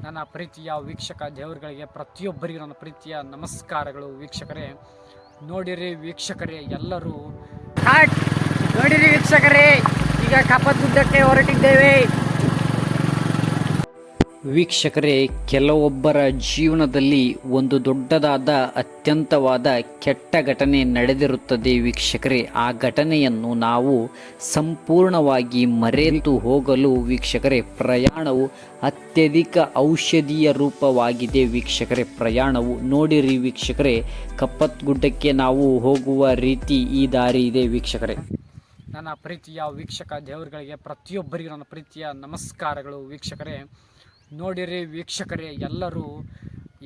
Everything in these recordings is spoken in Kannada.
ನನ್ನ ಪ್ರೀತಿಯ ವೀಕ್ಷಕ ದೇವರುಗಳಿಗೆ ಪ್ರತಿಯೊಬ್ಬರಿಗೂ ನನ್ನ ಪ್ರೀತಿಯ ನಮಸ್ಕಾರಗಳು. ವೀಕ್ಷಕರೇ ನೋಡಿರಿ, ವೀಕ್ಷಕರೇ ಎಲ್ಲರೂ ನೋಡಿರಿ ವೀಕ್ಷಕರೇ, ಈಗ ಕಪ್ಪತ್ತಗುಡ್ಡಕ್ಕೆ ಹೊರಟಿದ್ದೇವೆ. ವೀಕ್ಷಕರೇ, ಕೆಲವೊಬ್ಬರ ಜೀವನದಲ್ಲಿ ಒಂದು ದೊಡ್ಡದಾದ ಅತ್ಯಂತವಾದ ಕೆಟ್ಟ ಘಟನೆ ನಡೆದಿರುತ್ತದೆ. ವೀಕ್ಷಕರೇ, ಆ ಘಟನೆಯನ್ನು ನಾವು ಸಂಪೂರ್ಣವಾಗಿ ಮರೆತು ಹೋಗಲು ವೀಕ್ಷಕರೇ ಪ್ರಯಾಣವು ಅತ್ಯಧಿಕ ಔಷಧಿಯ ರೂಪವಾಗಿದೆ. ವೀಕ್ಷಕರೇ, ಪ್ರಯಾಣವು ನೋಡಿರಿ ವೀಕ್ಷಕರೇ, ಕಪ್ಪತ್ತಗುಡ್ಡಕ್ಕೆ ನಾವು ಹೋಗುವ ರೀತಿ ಈ ದಾರಿ ಇದೆ. ವೀಕ್ಷಕರೇ, ನನ್ನ ಪ್ರೀತಿಯ ವೀಕ್ಷಕ ದೇವರುಗಳಿಗೆ ಪ್ರತಿಯೊಬ್ಬರಿಗೂ ನನ್ನ ಪ್ರೀತಿಯ ನಮಸ್ಕಾರಗಳು. ವೀಕ್ಷಕರೇ ನೋಡಿರಿ, ವೀಕ್ಷಕರೇ ಎಲ್ಲರೂ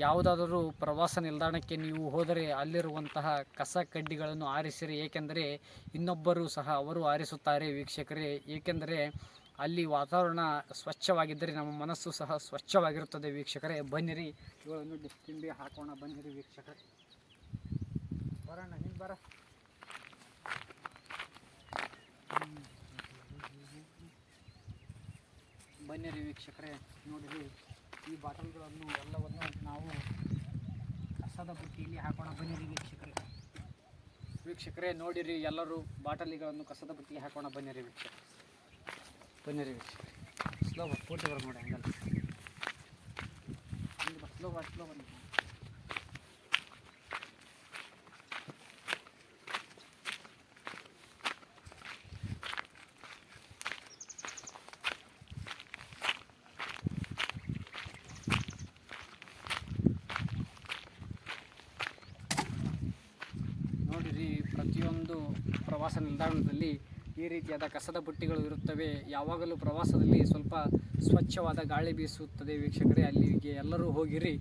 ಯಾವುದಾದರೂ ಪ್ರವಾಸ ನಿಲ್ದಾಣಕ್ಕೆ ನೀವು ಹೋದರೆ ಅಲ್ಲಿರುವಂತಹ ಕಸ ಕಡ್ಡಿಗಳನ್ನು ಆರಿಸಿರಿ, ಏಕೆಂದರೆ ಇನ್ನೊಬ್ಬರು ಸಹ ಅವರು ಆರಿಸುತ್ತಾರೆ. ವೀಕ್ಷಕರೇ, ಏಕೆಂದರೆ ಅಲ್ಲಿ ವಾತಾವರಣ ಸ್ವಚ್ಛವಾಗಿದ್ದರೆ ನಮ್ಮ ಮನಸ್ಸು ಸಹ ಸ್ವಚ್ಛವಾಗಿರುತ್ತದೆ. ವೀಕ್ಷಕರೇ ಬನ್ನಿರಿ, ಇವುಗಳನ್ನು ಡಿಸ್ಟಿಂಬಿ ಹಾಕೋಣ. ಬನ್ನಿರಿ ವೀಕ್ಷಕರೇ, ಬರೋಣ, ಹಿಂಗೆ ಬರ. ಬನ್ನಿರಿ ವೀಕ್ಷಕರೇ, ನೋಡಿರಿ ಈ ಬಾಟಲ್ಗಳನ್ನು ಎಲ್ಲವನ್ನು ನಾವು ಕಸದ ಬುಟ್ಟಿಯಲ್ಲಿ ಹಾಕೋಣ. ಬನ್ನಿರಿ ವೀಕ್ಷಕರೇ, ವೀಕ್ಷಕರೇ ನೋಡಿರಿ ಎಲ್ಲರೂ ಬಾಟಲಿಗಳನ್ನು ಕಸದ ಬುಟ್ಟಿಗೆ ಹಾಕೋಣ. ಬನ್ನಿರಿ ವೀಕ್ಷಕರೇ, ಬನ್ನಿರಿ ವೀಕ್ಷಕರೇ, ಸ್ಲೋ ಬಸ್ ಫೋಟೋ ಬರೋ ನೋಡಿ, ಹಂಗಲ್ಲ ಸ್ಲೋ ಬನ್ನಿ. ನೋಡಿರಿ, ಪ್ರತಿಯೊಂದು ಪ್ರವಾಸ ನಿಲ್ದಾಣದಲ್ಲಿ ಈ ರೀತಿಯಾದ ಕಸದ ಬುಟ್ಟಿಗಳು ಇರುತ್ತವೆ. ಯಾವಾಗಲೂ ಪ್ರವಾಸದಲ್ಲಿ ಸ್ವಲ್ಪ ಸ್ವಚ್ಛವಾದ ಗಾಳಿ ಬೀಸುತ್ತದೆ. ವೀಕ್ಷಕರೇ, ಅಲ್ಲಿಗೆ ಎಲ್ಲರೂ ಹೋಗಿರಿ,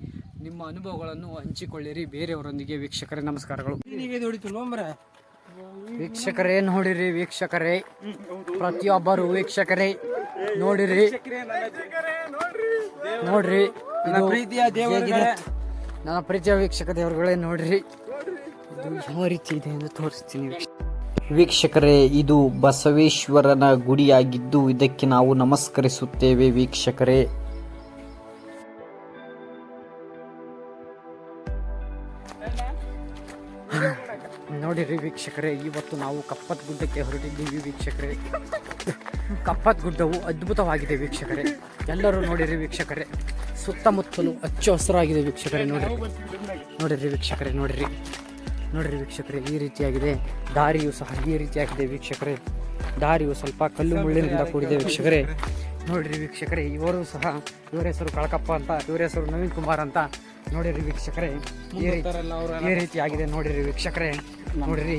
ನಿಮ್ಮ ಅನುಭವಗಳನ್ನು ಹಂಚಿಕೊಳ್ಳಿರಿ ಬೇರೆಯವರೊಂದಿಗೆ. ವೀಕ್ಷಕರೇ ನಮಸ್ಕಾರಗಳು. ವೀಕ್ಷಕರೇ ನೋಡಿರಿ, ವೀಕ್ಷಕರೇ ಪ್ರತಿಯೊಬ್ಬರು ವೀಕ್ಷಕರೇ ನೋಡಿರಿ, ನೋಡ್ರಿ ಇದು ಪ್ರೀತಿಯ ದೇವರುಗಳೇ, ನನ್ನ ಪ್ರೀತಿಯ ವೀಕ್ಷಕ ದೇವರುಗಳೇ ನೋಡ್ರಿ, ಇದು ಯಾವ ರೀತಿ ಇದೆ ಎಂದು ತೋರಿಸ್ತೀನಿ. ವೀಕ್ಷಕರೇ, ಇದು ಬಸವೇಶ್ವರನ ಗುಡಿಯಾಗಿದ್ದು ಇದಕ್ಕೆ ನಾವು ನಮಸ್ಕರಿಸುತ್ತೇವೆ. ವೀಕ್ಷಕರೇ, ನೋಡಿರಿ ವೀಕ್ಷಕರೇ, ಇವತ್ತು ನಾವು ಕಪ್ಪತ್ತಗುಡ್ಡಕ್ಕೆ ಹೊರಟಿದ್ದೀವಿ. ವೀಕ್ಷಕರೇ, ಕಪ್ಪತ್ತಗುಡ್ಡವು ಅದ್ಭುತವಾಗಿದೆ. ವೀಕ್ಷಕರೇ ಎಲ್ಲರೂ ನೋಡಿರಿ, ವೀಕ್ಷಕರೇ ಸುತ್ತಮುತ್ತಲು ಹಚ್ಚ ಹಸಿರಾಗಿದೆ. ವೀಕ್ಷಕರೇ ನೋಡಿರಿ ವೀಕ್ಷಕರೇ, ನೋಡಿರಿ ವೀಕ್ಷಕರೇ, ಈ ರೀತಿಯಾಗಿದೆ. ದಾರಿಯು ಸಹ ಈ ರೀತಿಯಾಗಿದೆ. ವೀಕ್ಷಕರೇ, ದಾರಿಯು ಸ್ವಲ್ಪ ಕಲ್ಲು ಮುಳ್ಳಿನಿಂದ ಕೂಡಿದೆ. ವೀಕ್ಷಕರೇ ನೋಡಿರಿ ವೀಕ್ಷಕರೇ, ಇವರ ಹೆಸರು ಕಳಕಪ್ಪ ಅಂತ, ಇವರ ಹೆಸರು ನವೀನ್ ಕುಮಾರ್ ಅಂತ. ನೋಡಿರಿ ವೀಕ್ಷಕರೇ, ಈ ರೀತಿಯಾಗಿದೆ. ನೋಡಿರಿ ವೀಕ್ಷಕರೇ, ನೋಡಿರಿ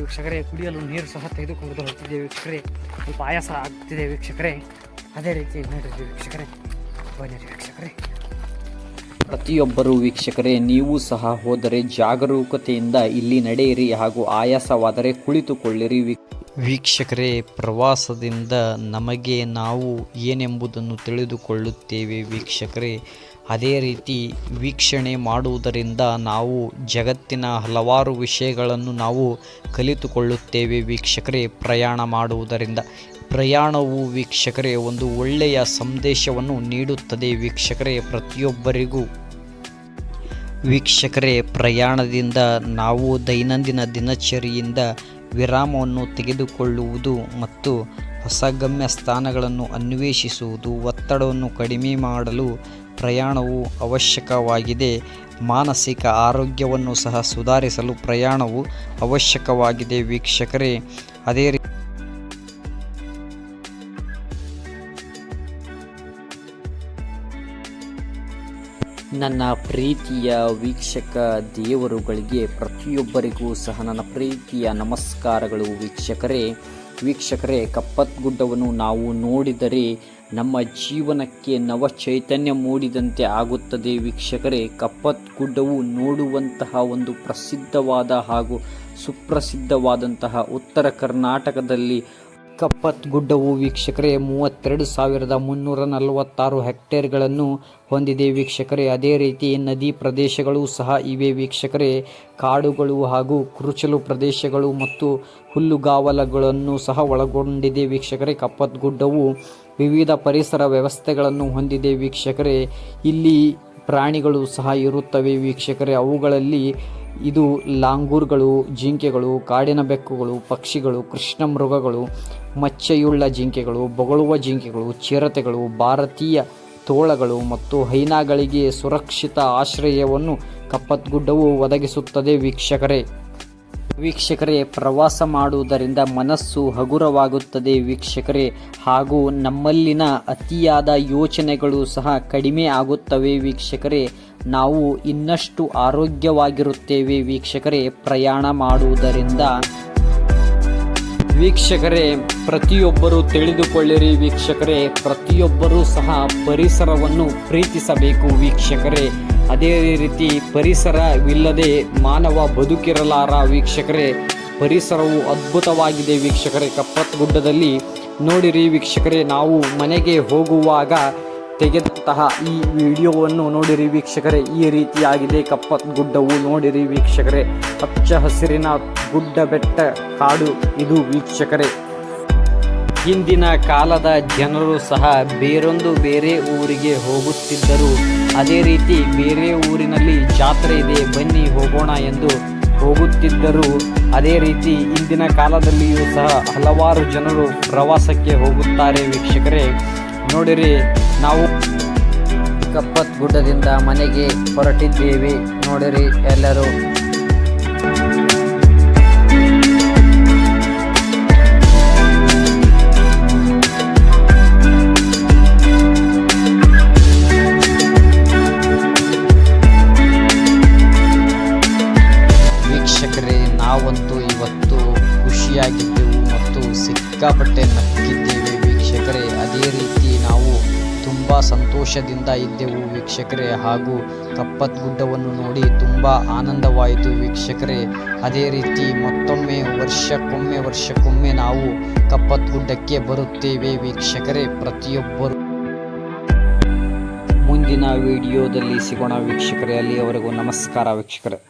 ವೀಕ್ಷಕರೇ, ಕುಡಿಯಲು ನೀರು ಸಹ ತೆಗೆದುಕೊಂಡು ಹೋಗ್ತಿದೆ. ವೀಕ್ಷಕರೇ, ಸ್ವಲ್ಪ ಆಯಾಸ ಆಗ್ತಿದೆ. ವೀಕ್ಷಕರೇ ಅದೇ ರೀತಿ ನೋಡಿರಿ ವೀಕ್ಷಕರೇ, ಬನ್ನಿರಿ ವೀಕ್ಷಕರೇ. ಪ್ರತಿಯೊಬ್ಬರು ವೀಕ್ಷಕರೇ ನೀವು ಸಹ ಹೋದರೆ ಜಾಗರೂಕತೆಯಿಂದ ಇಲ್ಲಿ ನಡೆಯಿರಿ ಹಾಗೂ ಆಯಾಸವಾದರೆ ಕುಳಿತುಕೊಳ್ಳಿರಿ. ವೀಕ್ಷಕರೇ, ಪ್ರವಾಸದಿಂದ ನಮಗೆ ನಾವು ಏನೆಂಬುದನ್ನು ತಿಳಿದುಕೊಳ್ಳುತ್ತೇವೆ. ವೀಕ್ಷಕರೇ, ಅದೇ ರೀತಿ ವೀಕ್ಷಣೆ ಮಾಡುವುದರಿಂದ ನಾವು ಜಗತ್ತಿನ ಹಲವಾರು ವಿಷಯಗಳನ್ನು ನಾವು ಕಲಿತುಕೊಳ್ಳುತ್ತೇವೆ. ವೀಕ್ಷಕರೇ, ಪ್ರಯಾಣ ಮಾಡುವುದರಿಂದ ಪ್ರಯಾಣವು ವೀಕ್ಷಕರೇ ಒಂದು ಒಳ್ಳೆಯ ಸಂದೇಶವನ್ನು ನೀಡುತ್ತದೆ. ವೀಕ್ಷಕರೇ, ಪ್ರತಿಯೊಬ್ಬರಿಗೂ ವೀಕ್ಷಕರೇ ಪ್ರಯಾಣದಿಂದ ನಾವು ದೈನಂದಿನ ದಿನಚರಿಯಿಂದ ವಿರಾಮವನ್ನು ತೆಗೆದುಕೊಳ್ಳುವುದು ಮತ್ತು ಹೊಸ ಗಮ್ಯ ಸ್ಥಾನಗಳನ್ನು ಅನ್ವೇಷಿಸುವುದು, ಒತ್ತಡವನ್ನು ಕಡಿಮೆ ಮಾಡಲು ಪ್ರಯಾಣವು ಅವಶ್ಯಕವಾಗಿದೆ. ಮಾನಸಿಕ ಆರೋಗ್ಯವನ್ನು ಸಹ ಸುಧಾರಿಸಲು ಪ್ರಯಾಣವು ಅವಶ್ಯಕವಾಗಿದೆ. ವೀಕ್ಷಕರೇ, ಅದೇ ರೀತಿ ನನ್ನ ಪ್ರೀತಿಯ ವೀಕ್ಷಕ ದೇವರುಗಳಿಗೆ ಪ್ರತಿಯೊಬ್ಬರಿಗೂ ಸಹ ನನ್ನ ಪ್ರೀತಿಯ ನಮಸ್ಕಾರಗಳು. ವೀಕ್ಷಕರೇ ಕಪ್ಪತ್ತಗುಡ್ಡವನ್ನು ನಾವು ನೋಡಿದರೆ ನಮ್ಮ ಜೀವನಕ್ಕೆ ನವ ಚೈತನ್ಯ ಮೂಡಿದಂತೆ ಆಗುತ್ತದೆ. ವೀಕ್ಷಕರೇ, ಕಪ್ಪತ್ತಗುಡ್ಡವು ನೋಡುವಂತಹ ಒಂದು ಪ್ರಸಿದ್ಧವಾದ ಹಾಗೂ ಸುಪ್ರಸಿದ್ಧವಾದಂತಹ ಉತ್ತರ ಕರ್ನಾಟಕದಲ್ಲಿ ಕಪ್ಪತ್ ಗುಡ್ಡವು ವೀಕ್ಷಕರೇ 32,346 ಹೆಕ್ಟೇರ್ಗಳನ್ನು ಹೊಂದಿದೆ ವೀಕ್ಷಕರೇ. ಅದೇ ರೀತಿ ನದಿ ಪ್ರದೇಶಗಳು ಸಹ ಇವೆ ವೀಕ್ಷಕರೇ. ಕಾಡುಗಳು ಹಾಗೂ ಕುರುಚಲು ಪ್ರದೇಶಗಳು ಮತ್ತು ಹುಲ್ಲುಗಾವಲುಗಳನ್ನು ಸಹ ಒಳಗೊಂಡಿದೆ ವೀಕ್ಷಕರೇ. ಕಪ್ಪತ್ ಗುಡ್ಡವು ವಿವಿಧ ಪರಿಸರ ವ್ಯವಸ್ಥೆಗಳನ್ನು ಹೊಂದಿದೆ ವೀಕ್ಷಕರೇ. ಇಲ್ಲಿ ಪ್ರಾಣಿಗಳು ಸಹ ಇರುತ್ತವೆ ವೀಕ್ಷಕರೇ. ಅವುಗಳಲ್ಲಿ ಇದು ಲಾಂಗೂರ್ಗಳು, ಜಿಂಕೆಗಳು, ಕಾಡಿನ ಬೆಕ್ಕುಗಳು, ಪಕ್ಷಿಗಳು, ಕೃಷ್ಣ ಮೃಗಗಳು, ಮಚ್ಚೆಯುಳ್ಳ ಜಿಂಕೆಗಳು, ಬೊಗಳುವ ಜಿಂಕೆಗಳು, ಚಿರತೆಗಳು, ಭಾರತೀಯ ತೋಳಗಳು ಮತ್ತು ಹೈನಾಗಳಿಗೆ ಸುರಕ್ಷಿತ ಆಶ್ರಯವನ್ನು ಕಪ್ಪತ್ ಗುಡ್ಡವು ಒದಗಿಸುತ್ತದೆ ವೀಕ್ಷಕರೇ. ಪ್ರವಾಸ ಮಾಡುವುದರಿಂದ ಮನಸ್ಸು ಹಗುರವಾಗುತ್ತದೆ ವೀಕ್ಷಕರೇ, ಹಾಗೂ ನಮ್ಮಲ್ಲಿನ ಅತಿಯಾದ ಯೋಚನೆಗಳು ಸಹ ಕಡಿಮೆ ಆಗುತ್ತವೆ ವೀಕ್ಷಕರೇ. ನಾವು ಇನ್ನಷ್ಟು ಆರೋಗ್ಯವಾಗಿರುತ್ತೇವೆ ವೀಕ್ಷಕರೇ ಪ್ರಯಾಣ ಮಾಡುವುದರಿಂದ. ವೀಕ್ಷಕರೇ, ಪ್ರತಿಯೊಬ್ಬರು ತಿಳಿದುಕೊಳ್ಳಿರಿ ವೀಕ್ಷಕರೇ, ಪ್ರತಿಯೊಬ್ಬರೂ ಸಹ ಪರಿಸರವನ್ನು ಪ್ರೀತಿಸಬೇಕು ವೀಕ್ಷಕರೇ. ಅದೇ ರೀತಿ ಪರಿಸರವಿಲ್ಲದೆ ಮಾನವ ಬದುಕಿರಲಾರ ವೀಕ್ಷಕರೇ. ಪರಿಸರವು ಅದ್ಭುತವಾಗಿದೆ ವೀಕ್ಷಕರೇ ಕಪ್ಪತ್ ಗುಡ್ಡದಲ್ಲಿ. ನೋಡಿರಿ ವೀಕ್ಷಕರೇ, ನಾವು ಮನೆಗೆ ಹೋಗುವಾಗ ತೆಗೆದಂತಹ ಈ ವಿಡಿಯೋವನ್ನು ನೋಡಿರಿ ವೀಕ್ಷಕರೇ. ಈ ರೀತಿಯಾಗಿದೆ ಕಪ್ಪತ್ ಗುಡ್ಡವು. ನೋಡಿರಿ ವೀಕ್ಷಕರೇ, ಹಚ್ಚ ಹಸಿರಿನ ಗುಡ್ಡ ಬೆಟ್ಟ ಕಾಡು ಇದು ವೀಕ್ಷಕರೇ. ಹಿಂದಿನ ಕಾಲದ ಜನರು ಸಹ ಬೇರೆ ಊರಿಗೆ ಹೋಗುತ್ತಿದ್ದರು. ಅದೇ ರೀತಿ ಬೇರೆ ಊರಿನಲ್ಲಿ ಜಾತ್ರೆ ಇದೆ ಬನ್ನಿ ಹೋಗೋಣ ಎಂದು ಹೋಗುತ್ತಿದ್ದರು. ಅದೇ ರೀತಿ ಇಂದಿನ ಕಾಲದಲ್ಲಿಯೂ ಸಹ ಹಲವಾರು ಜನರು ಪ್ರವಾಸಕ್ಕೆ ಹೋಗುತ್ತಾರೆ ವೀಕ್ಷಕರೇ. ನೋಡಿರಿ, ನಾವು ಕಪ್ಪತ್ ಗುಡ್ಡದಿಂದ ಮನೆಗೆ ಹೊರಟಿದ್ದೇವೆ. ನೋಡಿರಿ ಎಲ್ಲರೂ. ನಾವಂತೂ ಇವತ್ತು ಖುಷಿಯಾಗಿದ್ದೆವು ಮತ್ತು ಸಿಕ್ಕಾಪಟ್ಟೆ ನಕ್ಕಿದ್ದೇವೆ ವೀಕ್ಷಕರೇ. ಅದೇ ರೀತಿ ನಾವು ತುಂಬ ಸಂತೋಷದಿಂದ ಇದ್ದೆವು ವೀಕ್ಷಕರೇ. ಹಾಗೂ ಕಪ್ಪತ್ ಗುಡ್ಡವನ್ನು ನೋಡಿ ತುಂಬ ಆನಂದವಾಯಿತು ವೀಕ್ಷಕರೇ. ಅದೇ ರೀತಿ ಮತ್ತೊಮ್ಮೆ ವರ್ಷಕ್ಕೊಮ್ಮೆ ನಾವು ಕಪ್ಪತ್ ಗುಡ್ಡಕ್ಕೆ ಬರುತ್ತೇವೆ ವೀಕ್ಷಕರೇ. ಪ್ರತಿಯೊಬ್ಬರು ಮುಂದಿನ ವಿಡಿಯೋದಲ್ಲಿ ಸಿಗೋಣ ವೀಕ್ಷಕರೇ. ಅಲ್ಲಿಯವರೆಗೂ ನಮಸ್ಕಾರ ವೀಕ್ಷಕರೇ.